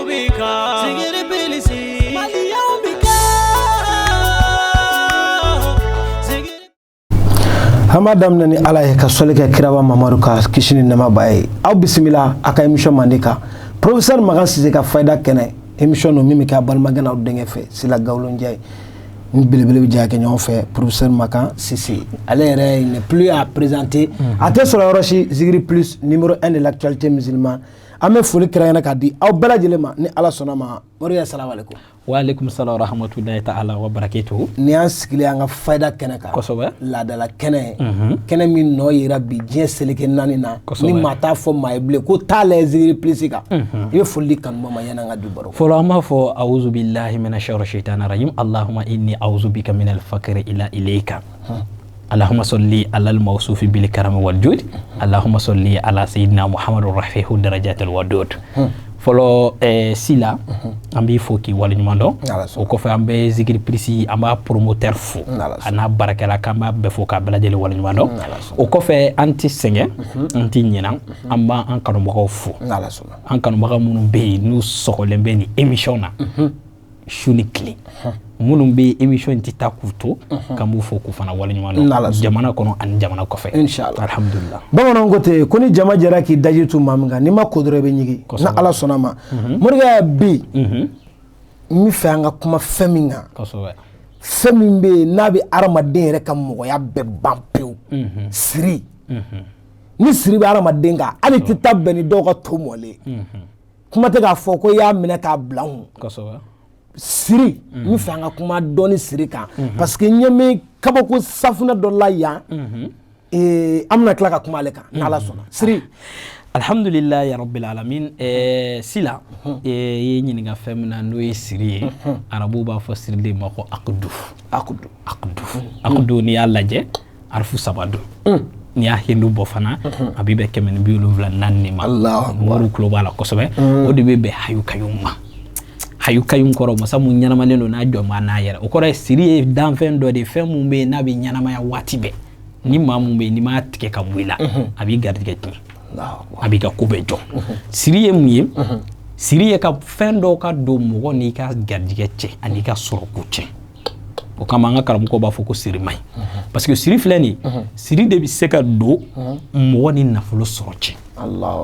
Bika, Zikiri Bilisi, Malia Bika, Zikiri. Hamadam nani ala ye ka soli kɛ kiraba Mamadu ka kisi ni nɛɛma b'a ye. Aw bisimila a ka émission mandi kan. Professeur Magan Cisse ka Faida kɛnɛ émission no min bɛ kɛ a balimakɛ n'aw denkɛ fɛ Sila Gawlo Ndiaye. Ni belebele bɛ jɛ kɛ ɲɔgɔn fɛ Professeur Magan Cisse. Ale yɛrɛ il n'est plus à présenter. A tɛ sɔrɔ yɔrɔ si Zikiri plus numéro 1 de l'actualité musulmane. An bɛ foli kɛrɛnkɛrɛn k'a di aw bɛɛ lajɛlen ma ni Ala sɔnna ma. Moriya assalamu alaikum. Wa alaikum salam wa rahmatullahi ta'ala wa barakatuhu. Ni an sigilen an ka Faida kɛnɛ kan. Kosɛbɛ. Laadala kɛnɛ. Kɛnɛ min nɔ yira bi diɲɛ seleke naani na. Ni maa t'a fɔ maa ye bilen ko taa lajɛ Zikiri plus kan. I bɛ foli di kanubagaw ma yanni an ka don baro. Fɔlɔ an b'a fɔ a'udhu billahi minash shaitanir rajim. Allahumma inni a'udhu bika minal fakri ila ilayka. Allahumma salli ala al-mawsufi bil karami wal jud. Allahumma salli ala sayyidina Muhammadur rafihu darajatil wadud. Folo sila an b'i fo k'i waleɲuman dɔn o kɔfɛ an bɛ Zikiri plus an b'a promoteur fo a n'a baarakɛla k'an b'a bɛɛ fo k'a bɛɛ lajɛlen waleɲuman dɔn o kɔfɛ an tɛ sɛgɛn an tɛ ɲinɛ an b'an kanubagaw fo an kanubaga minnu bɛ yen n'u sɔgɔlen bɛ nin émission na su ni tile minnu bɛ émission in tɛ taa k'u to k'an b'u fo k'u fana waleɲuman dɔn jamana kɔnɔ ani jamana kɔfɛ inshallah alhamdulillah. Bamananw ko ten ko ni jama jɛra k'i daji tu maa min kan n'i ma ko dɔrɔn i bɛ ɲigi na Ala sɔnna ma Morikɛ bi n bɛ fɛ an ka kuma fɛn min kan fɛn min bɛ yen n'a bɛ adamaden yɛrɛ ka mɔgɔya bɛɛ ban pewu siri ni siri bɛ adamaden kan hali tɛ taa bɛn ni dɔw ka to mɔlen kuma tɛ k'a fɔ ko i y'a minɛ k'a bila n kun siri n fɛ an ka kuma dɔɔni siri kan parce que n ɲɛ bɛ kabako safunɛ dɔ la yan an bɛna tila ka kuma ale kan n'Ala sɔnna siri. Alhamdulillah ya rabbil alamin. Sila ye ɲininka fɛn min na n'o ye siri ye arabu b'a fɔ siri de ma ko akudu n'i y'a lajɛ arifu 3 don n'i y'a hindu bɔ fana a b'i bɛn 174 ma wari tulo b'a la kosɛbɛ o de bɛ bɛn hayukayum ma. Hayukayum kɔrɔ masa mun ɲanamalen don n'a jɔnbaa n'a yɛrɛ o kɔrɔ ye siri ye danfɛn dɔ de fɛn mun bɛ yen n'a bɛ ɲanamaya waati bɛɛ ni maa mun bɛ yen n'i m'a tigɛ ka bɔ i la a b'i garijɛgɛ tiɲɛ a b'i ka ko bɛɛ jɔ siri ye mun ye siri ye ka fɛn dɔw ka don mɔgɔ n'i ka garijɛgɛ cɛ ani ka sɔrɔko cɛ o kama an ka karamɔgɔ b'a fɔ ko siri man ɲi parce que siri filɛ nin siri de bɛ se ka don mɔgɔ ni nafolo sɔrɔ cɛ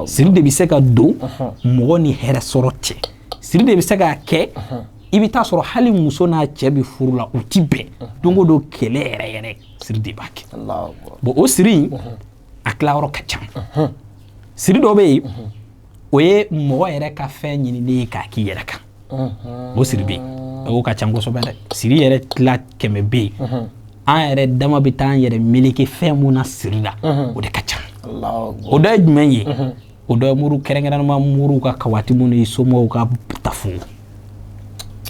siri de bɛ se ka don mɔgɔ ni hɛrɛ sɔrɔ cɛ siri de bɛ se ka kɛ i bɛ taa sɔrɔ hali muso n'a cɛ bɛ furu la u ti bɛn don o don kɛlɛ yɛrɛ yɛrɛ siri de b'a kɛ bon o siri in a tilayɔrɔ ka ca siri dɔ bɛ yen o ye mɔgɔ yɛrɛ ka fɛn ɲinini ye k'a k'i yɛrɛ kan o siri bɛ yen o ka ca kosɛbɛ dɛ siri yɛrɛ tila 100 bɛ yen an yɛrɛ dama bɛ taa an yɛrɛ meleke fɛn mun na siri la o de ka ca o dɔ ye jumɛn ye o dɔ ye muru kɛrɛnkɛrɛnnama muru ka kawati minnu ye somɔgɔw ka tafu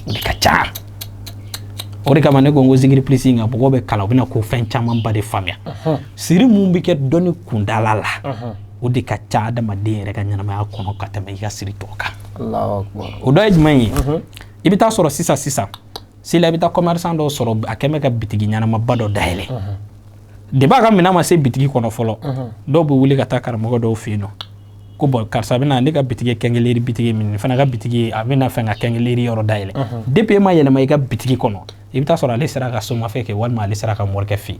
o de ka ca o de kama ne ko n ko Zikiri plus nka mɔgɔw bɛ kalan u bɛna ko fɛn camanba de faamuya siri mun bɛ kɛ dɔnni kundala la o de ka ca adamaden yɛrɛ ka ɲɛnamaya kɔnɔ ka tɛmɛ i ka siri tɔ kan o dɔ ye jumɛn ye i bɛ taa sɔrɔ sisan sila i bɛ taa commerçant dɔw sɔrɔ a kɛmɛ ka bitigi ɲɛnamaba dɔ dayɛlɛ depuis a ka minɛn ma se bitigi kɔnɔ fɔlɔ dɔw bɛ wuli ka taa karamɔgɔ dɔw fɛ yen nɔ ko bon karisa bɛna ne ka bitigi kɛngeleri bitigi min fana ka bitigi a bɛna fɛn ka kɛngeleri yɔrɔ dayɛlɛ depuis e ma yɛlɛma i ka bitigi kɔnɔ i bɛ taa sɔrɔ ale sera ka somafɛn kɛ walima ale sera ka morikɛ fɛ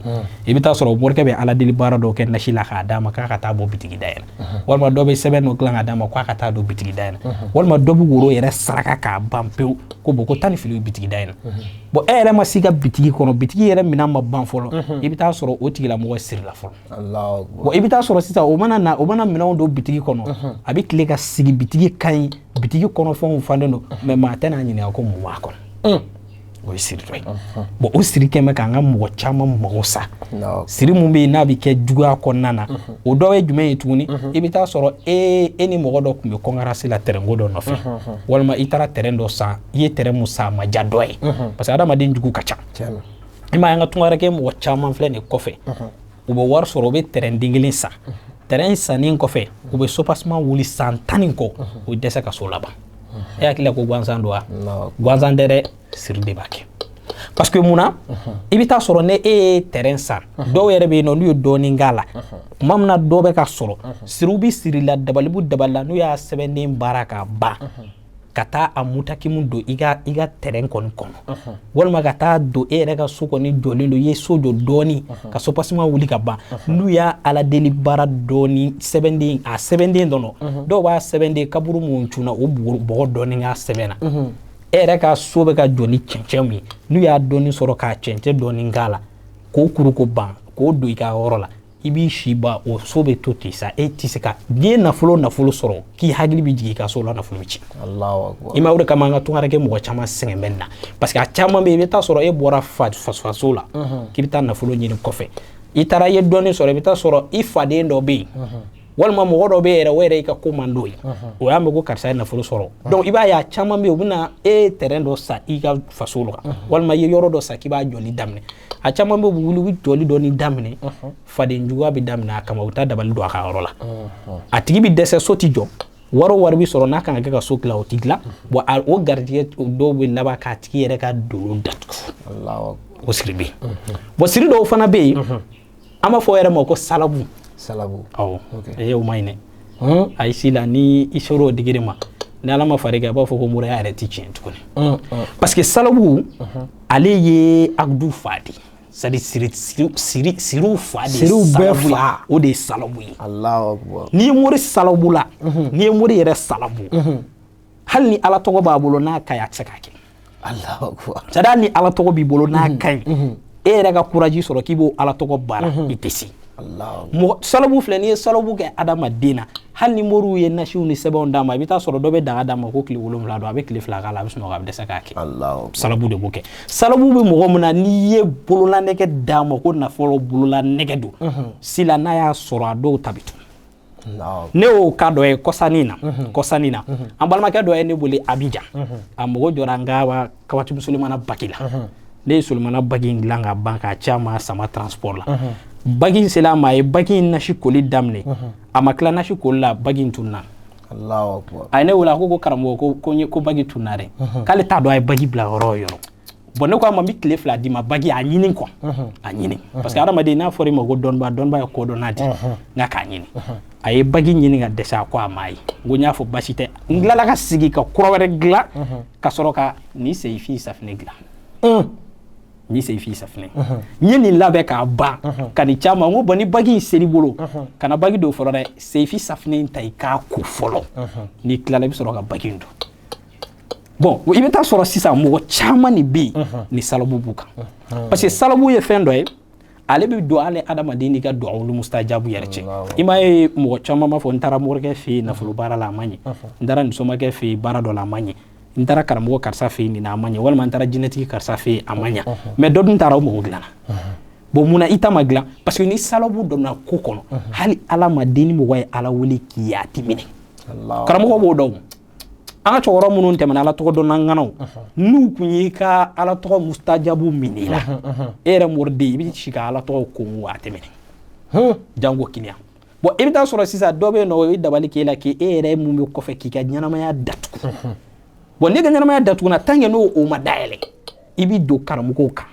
i bɛ taa sɔrɔ morikɛ bɛ ala deli baara dɔw kɛ nasi la k'a d'a ma k'a ka taa bɔ bitigi dayɛlɛ walima dɔ bɛ sɛbɛn dɔ dilan k'a d'a ma k'a ka taa don bitigi dayɛlɛ walima dɔ bɛ woro yɛrɛ saraka k'a ban pewu ko bon ko taa ni fili bitigi dayɛlɛ bon e yɛrɛ ma se ka bitigi kɔnɔ bitigi yɛrɛ minɛn ma ban fɔlɔ i bɛ taa sɔrɔ o tigilamɔgɔ sirila fɔlɔ bon i bɛ taa sɔrɔ sisan o mana minɛnw don bitigi kɔnɔ a bɛ tile ka sigi bitigi ka ɲi bitigi kɔnɔfɛnw fanden don mais maa tɛ n'a ɲininka ko mun b'a kɔnɔ o ye siri dɔ ye bon o siri kɛmɛ k'an ka mɔgɔ caman mago sa siri mun bɛ yen n'a bɛ kɛ juguya kɔnɔna na o dɔ ye jumɛn ye tuguni i bɛ taa sɔrɔ e ni mɔgɔ dɔ tun bɛ kɔngarasi la terɛnko dɔ nɔfɛ walima i taara terɛn dɔ san i ye terɛn mun san a ma diya dɔ ye parce que adamaden jugu ka ca i ma ye an ka tunga wɛrɛ kɛ mɔgɔ caman filɛ nin kɔfɛ u bɛ wari sɔrɔ u bɛ terɛn den kelen san terɛn sannen kɔfɛ u bɛ sopasima wuli san 10 kɔ u dɛsɛ ka so laban e hakili ko gansan don wa gansan tɛ dɛ siri de b'a kɛ parce que munna i bɛ taa sɔrɔ ne e ye terrain san dɔw yɛrɛ bɛ yen nɔ n'u ye dɔɔnin k'a la tuma min na dɔ bɛ ka sɔrɔ siriw bɛ siri la dabalibu dabali la n'u y'a sɛbɛnden baara k'a ban ka taa a mutaki mun don i ka terrain kɔni kɔnɔ walima ka taa don e yɛrɛ ka so kɔni jɔlen don i ye so jɔ dɔɔni ka sopaseman wuli ka ban n'u y'a ala deli baara dɔɔni sɛbɛnden a sɛbɛnden dɔrɔn dɔw b'a sɛbɛnden kaburu mun cunna o bɔgɔ dɔɔni k'a sɛbɛnna e yɛrɛ ka so bɛ ka jɔ ni cɛncɛn min n'u y'a dɔɔni sɔrɔ k'a cɛncɛn dɔɔni k'a la k'o kuru ko ban k'o don i ka yɔrɔ la i b'i si ban o so bɛ to ten sa e tɛ se ka n'i ye nafolo sɔrɔ k'i hakili bɛ jigin i ka so la nafolo bɛ ci i ma o de kama an ka tunkara kɛ mɔgɔ caman sɛgɛn bɛ nin na parce que a caman bɛ yen i bɛ taa sɔrɔ e bɔra faso la k'i bɛ taa nafolo ɲini kɔfɛ i taara i ye dɔɔni sɔrɔ i bɛ taa sɔrɔ i faden dɔ bɛ yen walima mɔgɔ dɔ bɛ yɛrɛ o yɛrɛ i ka ko man d'o ye o y'a mɛn ko karisa ye nafolo sɔrɔ donc i b'a ye a caman bɛ yen u bɛ na e terrain dɔ san i ka faso la walima i ye yɔrɔ dɔ san k'i b'a jɔli daminɛ a caman bɛ wuli u bɛ jɔli dɔɔni daminɛ faden juguya bɛ daminɛ a kama u taa dabali don a ka yɔrɔ la a tigi bɛ dɛsɛ so tɛ jɔ wari bɛ sɔrɔ n'a kan ka kɛ ka so dilan o tɛ dilan bon o garijɛgɛ dɔw bɛ laban k'a tigi yɛrɛ ka dolo datugu o siri bɛ yen bon siri dɔw fana bɛ yen an b'a fɔ o yɛrɛ ma ko salabu awɔ o ma ɲi dɛ a yi si la ni i sera o digiri ma ni ala ma far'i kan a b'a fɔ ko mɔrɔya yɛrɛ tɛ tiɲɛ tuguni parce que salabu ale ye akudu fa de c'est à dire siriw fa de salabu o de ye salabu ye n'i ye mori salabu la n'i ye mori yɛrɛ salabu hali ni ala tɔgɔ b'a bolo n'a ka ɲi a tɛ se k'a kɛ c'est à dire ni ala tɔgɔ b'i bolo n'a ka ɲi e yɛrɛ ka courage sɔrɔ k'i b'o ala tɔgɔ baara i tɛ se salabu filɛ n'i ye salabu kɛ adamaden na hali ni moriw ye nasiw ni sɛbɛnw d'a ma i bɛ taa sɔrɔ dɔ bɛ daga d'a ma ko tile 7 don a bɛ tile 2 k'a la a bɛ sunɔgɔ a bɛ dɛsɛ k'a kɛ salabu de b'o kɛ salabu bɛ mɔgɔ min na n'i ye bololanɛgɛ d'a ma ko nafolo bololanɛgɛ don sila n'a y'a sɔrɔ a dɔw ta bɛ tunu ne y'o ka dɔ ye kɔsannin na an balimakɛ dɔ ye ne wele Abijan a mɔgɔ jɔra n ka Kabatibu Sulemana baki la ne ye Sulemana baki in dilan ka ban k'a caman sama transport la bagi in sela ma ye bagi in nasi koli daminɛ a ma tila nasi koli la bagi in tunna a ye ne wele a ko karamɔgɔ ko bagi tunna dɛ k'ale t'a dɔn a ye bagi bila yɔrɔ o yɔrɔ bon ne ko a ma n bɛ tile 2 d'i ma bagi a ɲini quoi a ɲini parce que hadamaden n'a fɔra i ma ko dɔnniba ye ko dɔn n'a di nka k'a ɲini a ye bagi ɲini ka dɛsɛ a ko a m'a ye n ko n y'a fɔ basi tɛ n tilala ka sigi ka kura wɛrɛ dilan ka sɔrɔ ka ni seyifi safinɛ dilan ni seyifi safinɛ n ye nin labɛn k'a ban ka nin caman n ko bon ni bagi in seri bolo kana bagi dɔw fɔlɔ dɛ seyifi safinɛ in ta i k'a ko fɔlɔ n'i tilala i bɛ sɔrɔ ka bagi in don bon i bɛ taa sɔrɔ sisan mɔgɔ caman de bɛ yen ni salabu b'u kan parce que salabu ye fɛn dɔ ye ale bɛ don ale adamaden n'i ka duwawu mustajabu yɛrɛ cɛ i m'a ye mɔgɔ caman b'a fɔ n taara morikɛ fɛ yen nafolo baara la a ma ɲɛ n taara nisomakɛ fɛ yen baara dɔ la a ma ɲɛ n taara karamɔgɔ karisa fɛ yen nin a ma ɲɛ walima n taara jinɛtigi karisa fɛ yen a ma ɲɛ mais dɔ dun taara o mɔgɔ dilanna bon munna i ta ma dilan parce que ni salabu donna ko kɔnɔ hali ala ma den ni mɔgɔ ye ala wele k'i yati minɛ karamɔgɔ b'o dɔn an ka cɛkɔrɔba minnu tɛmɛna ala tɔgɔ dɔnna ŋanaw n'u kun y'i ka ala tɔgɔ mustajabu minɛ la e yɛrɛ mɔriden i bɛ si ka ala tɔgɔ kongo a tɛmɛnɛ jango kiniya bon i bɛ taa sɔrɔ sisan dɔ bɛ yen nɔ o ye dabali k'e la k'e yɛrɛ mun bɛ kɔfɛ k'i ka ɲɛnamaya datugu bon n'i ka ɲɛnamaya datuguna tant que n'o ma dayɛlɛ i bɛ don karamɔgɔw kan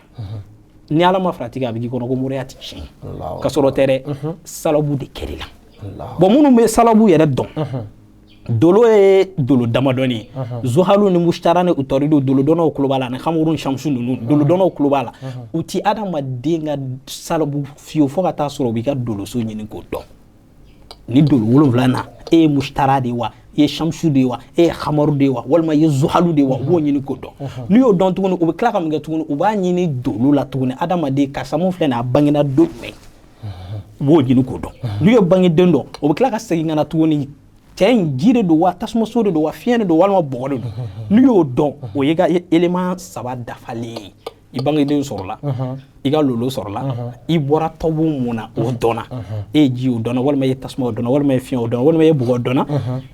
ni ala ma farati a bɛ k'i kɔnɔ ko mɔrɔya tɛ tiɲɛ ka sɔrɔ tɛ dɛ salabu de kɛr'i la bon minnu bɛ salabu yɛrɛ dɔn dolo ye dolo damadɔni ye zuhalu ni mushtara ni utoridu dolo dɔnnaw kulo b'a la ani hamurun shamsu ninnu dolo dɔnnaw kulo b'a la u ti adamaden ka salabu fiyewu fo ka taa sɔrɔ u b'i ka doloso ɲini k'o dɔn ni dolo 7 na e ye mushtara de wa i ye shamsu de wa e ye hamaru de wa walima i ye zuhalu de wa u b'o ɲini k'o dɔn n'i y'o dɔn tuguni u bɛ tila ka mun kɛ tuguni u b'a ɲini dolo la tuguni adamaden karisa mun filɛ nin ye a bangena don jumɛn u b'o ɲini k'o dɔn n'u ye bangeden dɔn u bɛ tila ka segin ka na tuguni cɛ in ji de don wa tasumaso de don wa fiɲɛ de don walima bɔgɔ de don n'u y'o dɔn o ye ka élément 3 dafalen ye i bangeden sɔrɔla i ka lolo sɔrɔla i bɔra tɔbu mun na o dɔnna e ye ji o dɔnna walima i ye tasuma o dɔnna walima i ye fiɲɛ o dɔnna walima i ye bɔgɔ dɔnna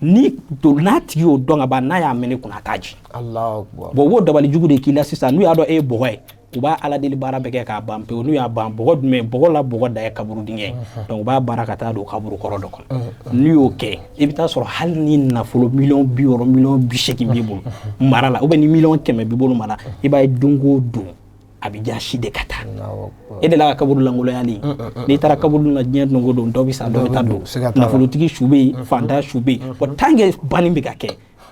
ni n'a tigi y'o dɔn ka ban n'a y'a mɛn ne kunna a t'a ji bon o b'o dabali jugu de k'i la sisan n'u y'a dɔn e ye bɔgɔ ye u b'a ala deli baara bɛɛ kɛ k'a ban pewu n'u y'a ban bɔgɔ jumɛn bɔgɔ la bɔgɔ da ye kaburu dingɛ donc u b'a baara ka taa don kaburu kɔrɔ dɔ kɔnɔ n'u y'o kɛ i bɛ taa sɔrɔ hali ni nafolo 60 miliyɔn 80 b'i bolo mara la ou bien ni 100 b'i bolo mara i b'a ye don o don a bɛ ja si de ka taa e de la ka kaburu langoloyali n'i taara kaburu la diɲɛ don o don dɔ bɛ sa dɔ bɛ taa don nafolotigi su bɛ yen fantan su bɛ yen bon tant que banni bɛ ka kɛ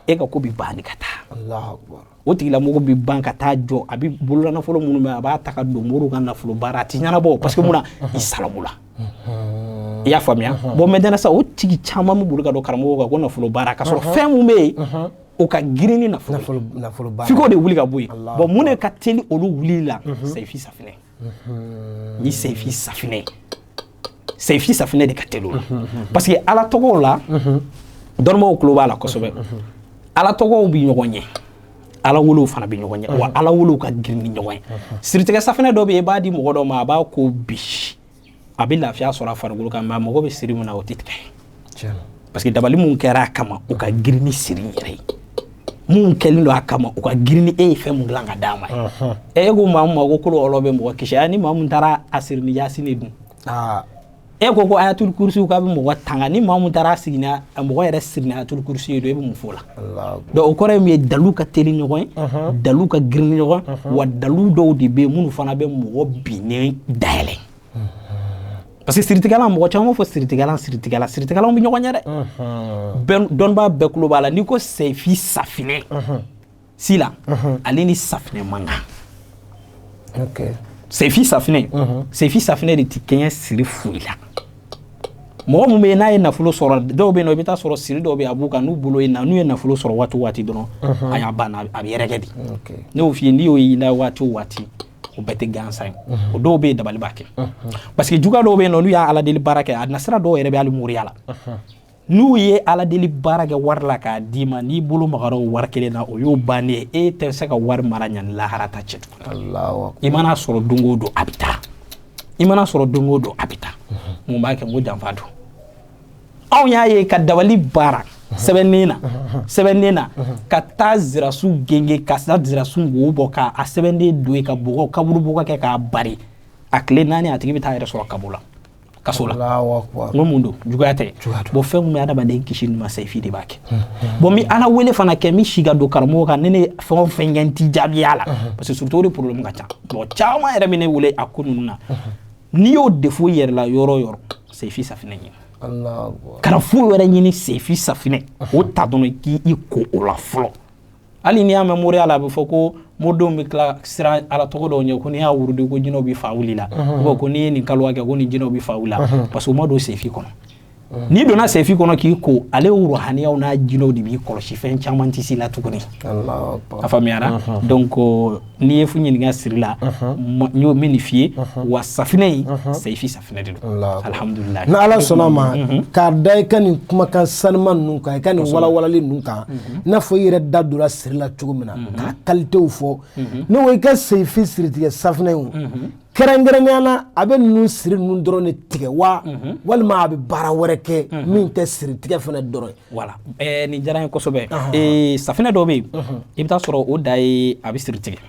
e ka ko bi ban ka taa Allahu akbar o tigila mɔgɔ bi ban ka taa jɔ a bi bolola nafolo minnu bɛ a b'a ta ka don mɔriw ka nafolo baara a ti ɲɛnabɔ parce que mun na i salabula i y'a faamuya bon maintenant sa o tigi caman bɛ bolo ka don karamɔgɔ kan ko nafolo baara ka sɔrɔ fɛn mun bɛ yen o ka girin ni nafolo baara f'i k'o de wuli ka bɔ yen bon mun de ka teli olu wuli la Saifi safinɛ ni Saifi safinɛ de ka teli o la parce que ala tɔgɔw la dɔnnibaaw tulo b'a la kosɛbɛ ala tɔgɔw bi ɲɔgɔn ɲɛ ala wolow fana bi ɲɔgɔn ɲɛ wa ala wolow ka girin ni ɲɔgɔn ye siritigɛ safinɛ dɔ bɛ yen i b'a di mɔgɔ dɔ ma a b'a ko bi a bɛ lafiya sɔrɔ a farikolo kan mais a mago bɛ siri mun na o tɛ tigɛ parce que dabali mun kɛra a kama o ka girin ni siri yɛrɛ ye mun kɛlen don a kama o ka girin ni e ye fɛn mun dilan ka d'a ma ye e ko maa min ma ko kolo ɔlɔ bɛ mɔgɔ kisi ni maa min taara a siri ni yasini dun e ko ko ayatul kursi ka bɛ mɔgɔ tanga ni maa min taara sigi ni mɔgɔ yɛrɛ siri ni ayatul kursi ye don e bɛ mun fɔ la donc o kɔrɔ ye mun ye dalu ka teli ɲɔgɔn ye dalu ka girin ni ɲɔgɔn wa dalu dɔw de bɛ yen minnu fana bɛ mɔgɔ binnen dayɛlɛ parce que siritigɛlan mɔgɔ caman fɔ siritigɛlan bɛ ɲɔgɔn ɲɛ dɛ dɔnnibaa bɛɛ tulo b'a la n'i ko Saifi safinɛ sila ale ni safinɛ man kan Saifi safinɛ de ti kɛɲɛ siri foyi la mɔgɔ mun bɛ yen n'a ye nafolo sɔrɔ dɔw bɛ yen nɔ i bɛ taa sɔrɔ siri dɔw bɛ yen a b'u kan n'u bolo yen n'u ye nafolo sɔrɔ waati o waati dɔrɔn a y'a banna a bɛ yɛrɛkɛ de ne y'o f'i ye n'i y'o y'i la waati o waati o bɛɛ tɛ gansan ye o dɔw bɛ yen dabali b'a kɛ parce que juguya dɔw bɛ yen nɔ n'u y'a ala deli baara kɛ a nasira dɔw yɛrɛ bɛ hali moriya la n'u ye ala deli baara kɛ wari la k'a d'i ma n'i bolo magara o wari kelen na o y'o bannen e tɛ se ka wari mara ɲani lahara ta cɛ tuguni i mana sɔrɔ don o don a bɛ taa mun b'a kɛ n ko janfa don anw y'a ye ka dabali baara sɛbɛnnen na ka taa zirasu genge ka zirasu wo bɔ k'a sɛbɛnden don ka bɔgɔ kaburu bɔgɔ kɛ k'a bari a tile 4 a tigi bɛ taa yɛrɛ sɔrɔ kaso la n ko mun don juguya tɛ bon fɛn min bɛ adamaden kisi ni ma Saifi de b'a kɛ bon mi ala wele fana kɛ mi si ka don karamɔgɔ kan ne fɛn o fɛn kɛ n ti jaabiya la parce que surtout o de problème ka ca bon caman yɛrɛ bɛ ne wele a ko ninnu na n'i y'o défaut yɛrɛ la yɔrɔ o yɔrɔ Saifi safinɛ ɲini kana foyi wɛrɛ ɲini Saifi safinɛ o ta dɔrɔn k'i ko o la fɔlɔ hali n'i y'a mɛn moriya la a bɛ fɔ ko moridenw bɛ tila sira ala tɔgɔ dɔw ɲɛ ko n'i y'a wurudi ko jinɛw bɛ fa wuli la ko n'i ye nin kalo kɛ ko ni jinɛw bɛ fa wuli la parce que o ma don Saifi kɔnɔ n'i donna Saifi kɔnɔ k'i ko ale ruhaniyaw n'a jinɛw de b'i kɔlɔsi fɛn caman tɛ s'i la tuguni a faamuyara donc n'i ye fu ɲininka siri la n y'o min f'i ye wa safinɛ in Saifi safinɛ de don alhamdulilayi ni ala sɔnna ma k'a da i ka nin kumakan sanuma ninnu kan i ka nin walawalali ninnu kan i n'a fɔ i yɛrɛ da donna siri la cogo min na k'a qualitéw fɔ ne ko i ka Saifi siritigɛ safinɛ in kɛrɛnkɛrɛnnenya la a bɛ ninnu siri ninnu dɔrɔn de tigɛ wa walima a bɛ baara wɛrɛ kɛ min tɛ siritigɛ fana dɔrɔn ye voilà nin diyara n ye kosɛbɛ safinɛ dɔ bɛ yen i bɛ taa sɔrɔ o da ye a bɛ siri tigɛ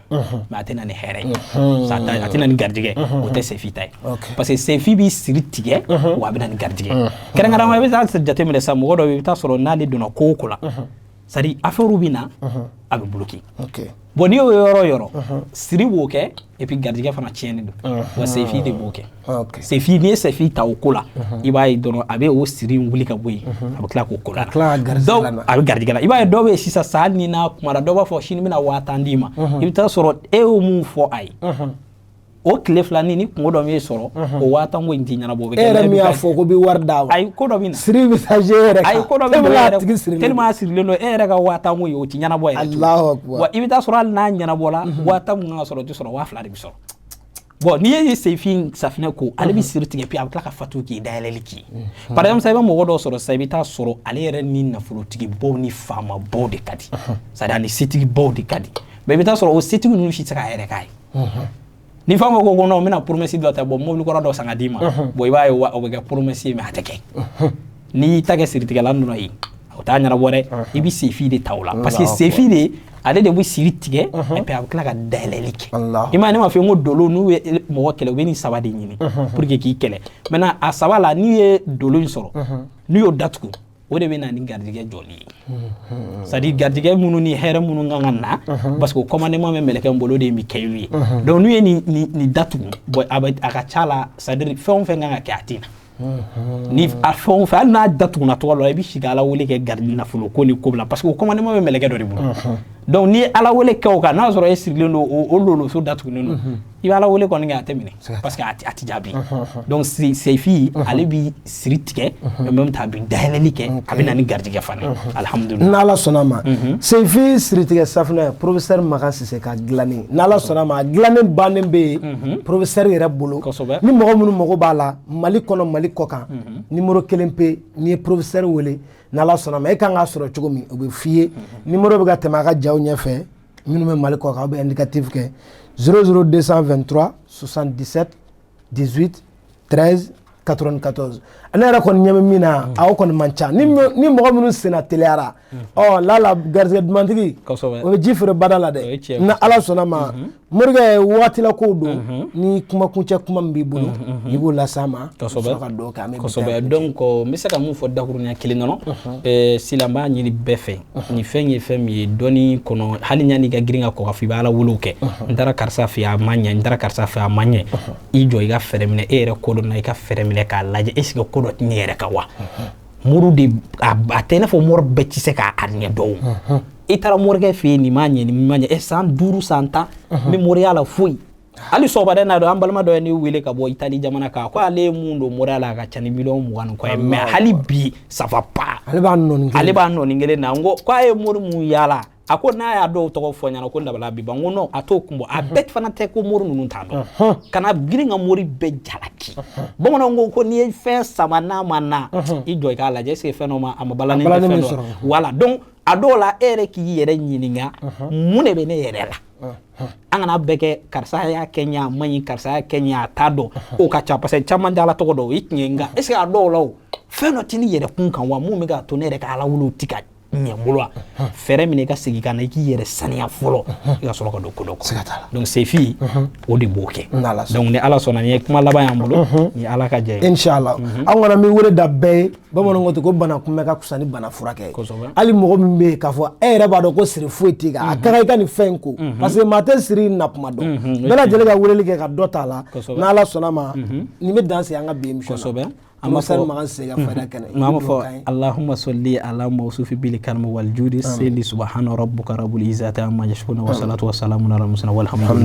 mais a tɛ na ni hɛrɛ ye a tɛ na ni garijɛgɛ o tɛ Saifi ta ye parce que Saifi bɛ siri tigɛ wa a bɛ na ni garijɛgɛ kɛrɛnkɛrɛnnenya i bɛ taa jateminɛ sa mɔgɔ dɔ bɛ yen i bɛ taa sɔrɔ n'ale donna ko o ko la c'est à dire affaire bɛ na a bɛ bloquer bon n'i y'o yɔrɔ o yɔrɔ siri b'o kɛ et puis garijɛgɛ fana tiɲɛni don wa Saifi de b'o kɛ Saifi n'i ye Saifi ta o ko la i b'a ye dɔrɔn a bɛ o siri wuli ka bɔ yen a bɛ tila k'o ko la a bɛ garijɛgɛ la i b'a ye dɔw bɛ yen sisan sa hali ni n'a kumara dɔw b'a fɔ sini bɛna 5000 d'i ma i bɛ taa sɔrɔ e y'o mun fɔ a ye o tile filanin ni kungo dɔ m'e sɔrɔ o 5000 ko in t'i ɲɛnabɔ o bɛ kɛ e yɛrɛ min y'a fɔ ko bɛ wari d'a ma ayi ko dɔ bɛ na siri bɛ taa e yɛrɛ kan ayi ko dɔ bɛ na tellement a sirilen don e yɛrɛ ka 5000 ye o t'i ɲɛnabɔ yɛrɛ wa i bɛ taa sɔrɔ hali n'a ɲɛnabɔla 5000 kan ka sɔrɔ o tɛ sɔrɔ 2000 de bɛ sɔrɔ bon n'i ye Saifi safinɛ ko ale bɛ siri tigɛ puis a bɛ tila ka fatu k'i dayɛlɛli k'i par exemple sa i bɛ mɔgɔ dɔw sɔrɔ sisan i bɛ taa sɔrɔ ale yɛrɛ ni nafolotigibaw ni faamabaw de ka di c'est à dire ani setigibaw de ka di mais i bɛ taa sɔrɔ o setigi ninnu si tɛ se k'a yɛrɛ k'a ye ni fama ko ko non n bɛna promesse dɔ ta bon mobili kɔrɔ dɔ san ka d'i ma bon i b'a ye o bɛ kɛ promesse ye mais a tɛ kɛ n'i y'i ta kɛ siritigɛla dɔrɔn ye o t'a ɲɛnabɔ dɛ i bɛ Saifi de ta o la parce que Saifi de ale de bɛ siri tigɛ et puis a bɛ tila ka dayɛlɛli kɛ i m'a ye ne m'a fɔ n ko dolo n'u ye mɔgɔ kɛlɛ u bɛ nin 3 de ɲini pour que k'i kɛlɛ maintenant a 3 la n'i ye dolo in sɔrɔ n'u y'o datugu o de bɛ na ni garijɛgɛ jɔli ye c'est à dire garijɛgɛ minnu ni hɛrɛ minnu kan ka na parce que o commandement bɛ mɛlɛkɛ bolo de ye Mikayilu ye donc n'u ye nin datugu bon a ka ca la c'est à dire fɛn o fɛn kan ka kɛ a tɛ na ni a fɛn fɛ hali n'a datuguna tɔgɔ la i bɛ sigi ala wele kɛ garidi nafolo ko ni ko bila parce que o commandement bɛ mɛlɛkɛ dɔ de bolo donc ni ala wele kɛ o kan n'a sɔrɔ e sirilen don o loloso datugunen don i bɛ ala wele kɔni kɛ a tɛ minɛ parce que a tɛ jaabi donc sefi ale bɛ siri tigɛ mais même temps a bɛ dayɛlɛli kɛ a bɛ na ni garijɛgɛ fana alhamdulilah n'ala sɔnna ma sefi siri tigɛ safunɛ professeur Magan Cisse ka dilanni n'ala sɔnna ma dilanni bannen bɛ yen professeur yɛrɛ bolo ni mɔgɔ minnu mago b'a la Mali kɔnɔ Mali kɔ kan numéro 1 pe n'i ye professeur wele n'ala sɔnna ma e kan k'a sɔrɔ cogo min o bɛ f'i ye numéro bɛ ka tɛmɛ a ka jaw ɲɛfɛ minnu bɛ Mali kɔ kan aw bɛ indicatif kɛ 00223 77 18 13 94 ne yɛrɛ kɔni ɲɛ bɛ min na aw kɔni man ca ni mɔgɔ minnu senna teliyara lala garijɛgɛ dumantigi o bɛ ji feere bada la dɛ na ala sɔnna ma morikɛ waati la kow don ni kuma kuncɛ kuma min b'i bolo i b'o las'a ma sɔrɔ ka dɔw kɛ an bɛ kosɛbɛ donc n bɛ se ka mun fɔ dakuruɲɛ kelen kɔnɔ sisan n b'a ɲini bɛɛ fɛ nin fɛn ye fɛn min ye dɔɔni kɔnɔ hali ɲani ka girin ka kɔn ka fɔ i bɛ ala welew kɛ n taara karisa fɛ a ma ɲɛ n taara karisa fɛ a ma ɲɛ i jɔ i ka fɛɛrɛ minɛ e yɛrɛ ko dɔ na i ka fɛɛrɛ minɛ k'a lajɛ est ce que ko dɔ tɛ ne yɛrɛ kan wa muru de a tɛ i n'a fɔ mɔri bɛɛ tɛ se k'a ɲɛ dɔn i taara morikɛ fɛ yen nin ma ɲɛ nin ma ɲɛ san 5 san 10 n bɛ moriya la foyi hali sɔgɔmada n'a dɔn an balima dɔ ye ne wele ka bɔ Itali jamana kan ko ale ye mun don moriya la a ka ca ni 20,000 kɔ ye mais hali bi ça va pas ale b'a nɔɔni kelen na n ko a ye mori mun yala a ko n'a y'a dɔw tɔgɔ fɔ ɲɛna ko dabala bi ban n ko non a t'o kun bɔ a bɛɛ fana tɛ ko mori ninnu t'a dɔn kana girin ka mori bɛɛ jalaki bamananw ko n'i ye fɛn sama n'a ma na i jɔ i k'a lajɛ est ce que fɛn dɔ ma a ma balani fɛn dɔ voilà donc a dɔw la e yɛrɛ k'i yɛrɛ ɲininka mun de bɛ ne yɛrɛ la an kana bɛɛ kɛ karisa y'a kɛ ɲɛ a ma ɲi karisa y'a kɛ ɲɛ a t'a dɔn o ka ca parce que caman tɛ ala tɔgɔ dɔn o ye tiɲɛ nka est ce que a dɔw la o fɛn dɔ tɛ ni yɛrɛ kun kan wa mun bɛ k'a to ne yɛrɛ ka ala welew ti ka ɲɛ bolo wa fɛɛrɛ minɛ i ka segin ka na i k'i yɛrɛ saniya fɔlɔ i ka sɔrɔ ka don ko dɔ kɔnɔ donc sefi o de b'o kɛ donc ni ala sɔnna ni ye kuma laban y'an bolo ni ala ka jɛ ye inshallah an kɔni bɛ wele da bɛɛ ye bamananw ko ten ko bana kunbɛ ka fisa ni bana furakɛ hali mɔgɔ min bɛ yen k'a fɔ e yɛrɛ b'a dɔn ko siri foyi t'i kan a ka kan i ka nin fɛn in ko parce que maa tɛ siri na kuma dɔn bɛɛ lajɛlen ka weleli kɛ ka dɔ t'a la n'ala sɔnna ma nin bɛ dan sigi an ka bi émission na Professeur Magan Cisse ka Faida kɛnɛ ma fɔ Allahumma salli ala mawsufi bil karmi wal judi sayyidi subhana rabbuka rabbil izzati amma yasifun wa salatu wa salamun ala mursalin walhamdulillah